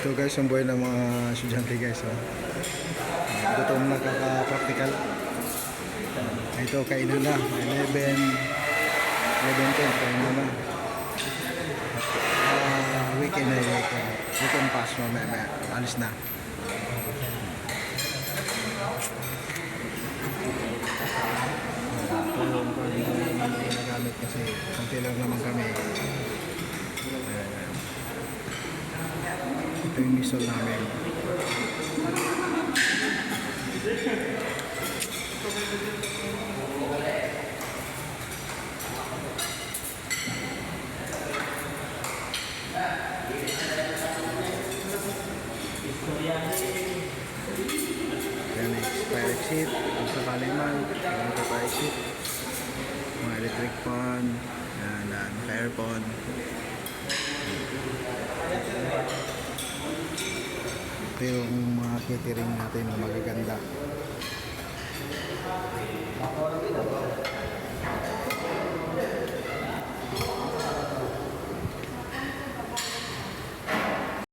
Ito guys, ang buhay ng mga estudyante guys. Oh. Gutom na kaka-practical. Ito, kainan na. 11, 10, kainan na. Weekend na weekend. Weekend pass, mamaya. Alis na. Ito yung ginagamit kasi konti lang naman kami. Ito yung misol namin. Yan, fire exit, kung sakali man, ito fire exit, mga electric fan, yan, naka-aircon. Ito yung mga catering natin na magaganda.